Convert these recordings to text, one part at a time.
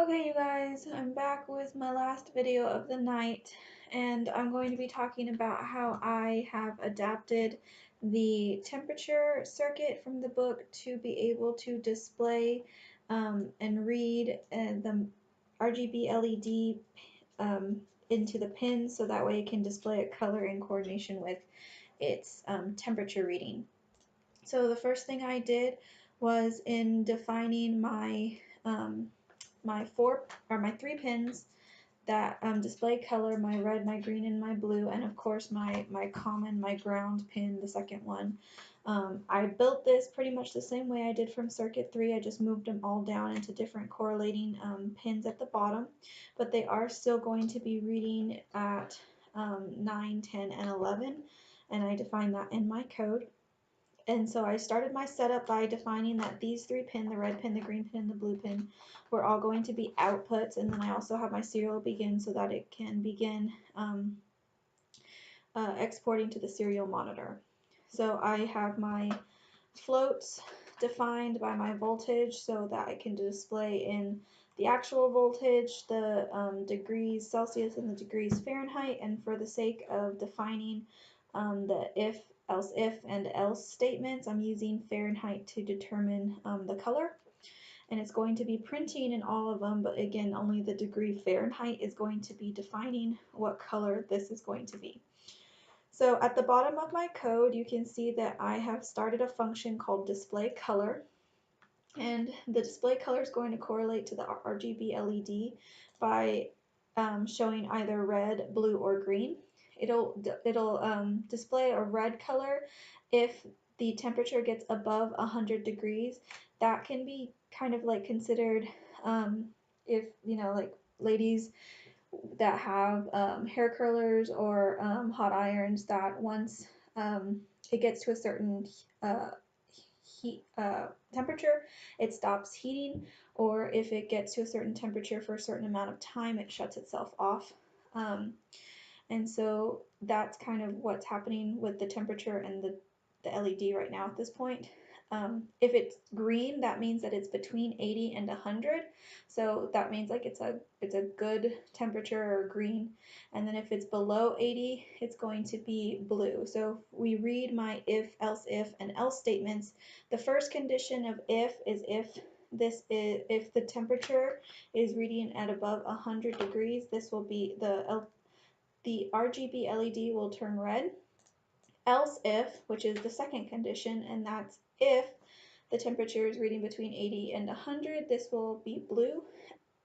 Okay, you guys, I'm back with my last video of the night, and I'm going to be talking about how I have adapted the temperature circuit from the book to be able to display and read the RGB LED into the pins so that way it can display a color in coordination with its temperature reading. So the first thing I did was in defining my three pins that display color, my red, my green, and my blue, and of course my ground pin, the second one. I built this pretty much the same way I did from circuit 3. I just moved them all down into different correlating pins at the bottom, but they are still going to be reading at 9, 10, and 11, and I defined that in my code. And so I started my setup by defining that these three pins, the red pin, the green pin, and the blue pin, were all going to be outputs. And then I also have my serial begin so that it can begin exporting to the serial monitor. So I have my floats defined by my voltage so that I can display in the actual voltage, the degrees Celsius and the degrees Fahrenheit, and for the sake of defining the if, else if, and else statements, I'm using Fahrenheit to determine the color. And it's going to be printing in all of them, but again, only the degree Fahrenheit is going to be defining what color this is going to be. So at the bottom of my code, you can see that I have started a function called display color. And the display color is going to correlate to the RGB LED by showing either red, blue, or green. It'll display a red color if the temperature gets above 100 degrees. That can be kind of like considered if, like ladies that have hair curlers or hot irons, that once it gets to a certain heat temperature, it stops heating, or if it gets to a certain temperature for a certain amount of time, it shuts itself off. And so that's kind of what's happening with the temperature and the LED right now at this point. If it's green, that means that it's between 80 and 100. So that means like it's a good temperature or green. And then if it's below 80, it's going to be blue. So if we read my if, and else statements, the first condition of if is if the temperature is reading at above 100 degrees, this will be the RGB LED will turn red. Else if, which is the second condition, and that's if the temperature is reading between 80 and 100, this will be blue.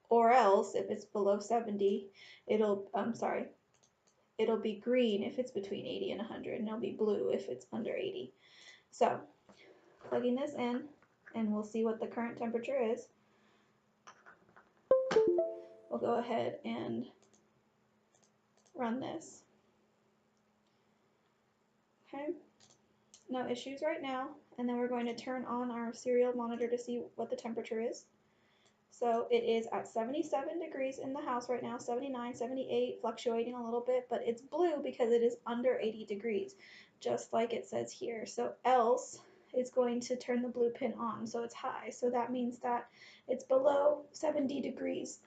Or else, if it's below 70, it'll be green if it's between 80 and 100, and it'll be blue if it's under 80. So, plugging this in, and we'll see what the current temperature is. We'll go ahead and run this. Okay, no issues right now. And then we're going to turn on our serial monitor to see what the temperature is. So it is at 77 degrees in the house right now, 79, 78, fluctuating a little bit, but it's blue because it is under 80 degrees, just like it says here. So else is going to turn the blue pin on, so it's high. So that means that it's below 70 degrees,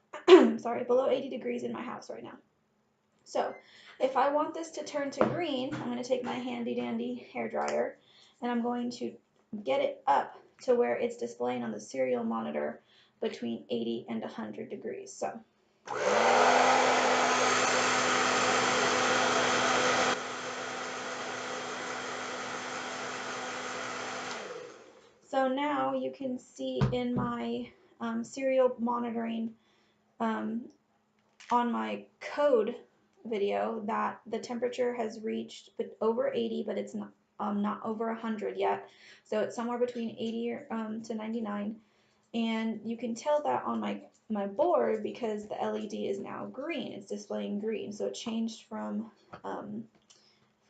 sorry, below 80 degrees in my house right now. So if I want this to turn to green, I'm going to take my handy dandy hairdryer and I'm going to get it up to where it's displaying on the serial monitor between 80 and 100 degrees. So now you can see in my serial monitoring on my code video that the temperature has reached over 80, but it's not over 100 yet. So it's somewhere between 80 to 99. And you can tell that on my board because the LED is now green. It's displaying green, so it changed from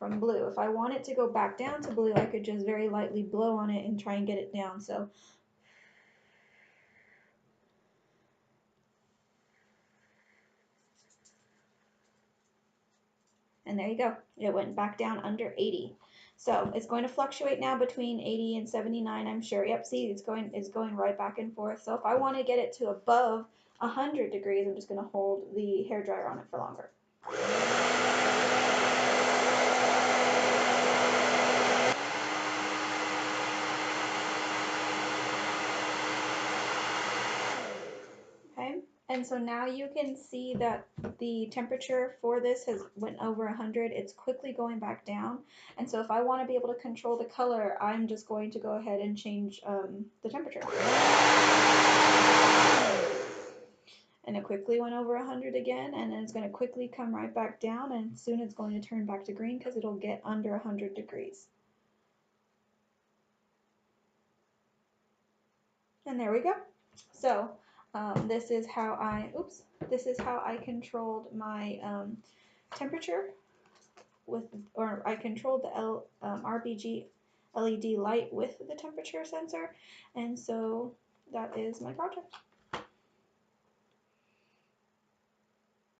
blue. If I want it to go back down to blue, I could just very lightly blow on it and try and get it down. So and there you go. It went back down under 80. So it's going to fluctuate now between 80 and 79, I'm sure. Yep, see, it's going right back and forth. So if I want to get it to above 100 degrees, I'm just going to hold the hairdryer on it for longer. Okay, and so now you can see that the temperature for this has went over 100. It's quickly going back down, and so if I want to be able to control the color, I'm just going to go ahead and change the temperature. And it quickly went over 100 again, and then it's going to quickly come right back down, and soon it's going to turn back to green because it'll get under 100 degrees. And there we go. So this is how I controlled my temperature or I controlled the RGB LED light with the temperature sensor, and so that is my project.